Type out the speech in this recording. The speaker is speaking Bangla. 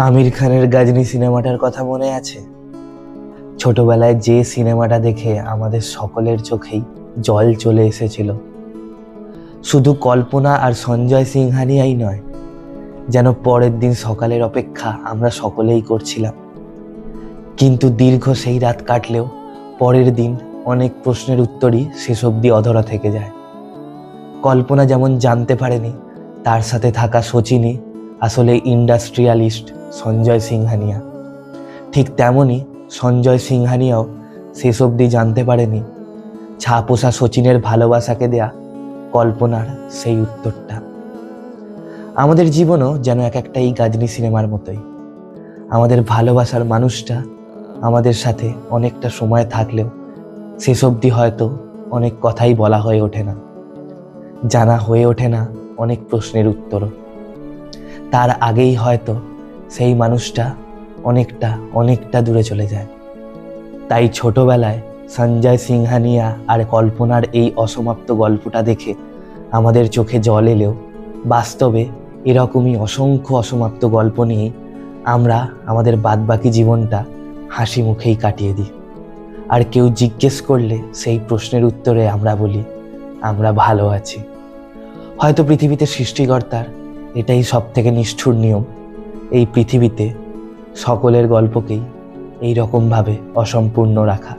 আমির খানের গজনী সিনেমাটার কথা মনে আছে? ছোটবেলায় যে সিনেমাটা দেখে আমাদের সকলের চোখেই জল চলে এসেছিল। শুধু কল্পনা আর সঞ্জয় সিংহানিয়াই নয়, যেন পরের দিন সকালের অপেক্ষা আমরা সকলেই করছিলাম। কিন্তু দীর্ঘ সেই রাত কাটলেও পরের দিন অনেক প্রশ্নের উত্তরই শেষ অবধি অধরা থেকে যায়। কল্পনা যেমন জানতে পারেনি তার সাথে থাকা শচীনই আসলে ইন্ডাস্ট্রিয়ালিস্ট সঞ্জয় সিংহানিয়া, ঠিক তেমনই সঞ্জয় সিংহানিয়াও শেষ অবধি জানতে পারেনি ছাপোষা শচীনের ভালোবাসাকে দেয়া কল্পনার সেই উত্তরটা। আমাদের জীবনও যেন এক একটা এই গজনী সিনেমার মতোই। আমাদের ভালোবাসার মানুষটা আমাদের সাথে অনেকটা সময় থাকলেও শেষ অবধি হয়তো অনেক কথাই বলা হয়ে ওঠে না, জানা হয়ে ওঠে না অনেক প্রশ্নের উত্তরও। তার আগেই হয়তো সেই মানুষটা অনেকটা দূরে চলে যায়। তাই ছোটবেলায় সঞ্জয় সিংহানিয়া আর কল্পনার এই অসমাপ্ত গল্পটা দেখে আমাদের চোখে জল এলেও বাস্তবে এরকমই অসংখ্য অসমাপ্ত গল্প নিয়েই আমরা আমাদের বাদবাকি জীবনটা হাসি মুখেই কাটিয়ে দিই। আর কেউ জিজ্ঞেস করলে সেই প্রশ্নের উত্তরে আমরা বলি আমরা ভালো আছি। হয়তো পৃথিবীতে সৃষ্টিকর্তার এটাই সব থেকে নিষ্ঠুর নিয়ম, এই পৃথিবীতে সকলের গল্পকেই এই রকমভাবে অসম্পূর্ণ রাখা।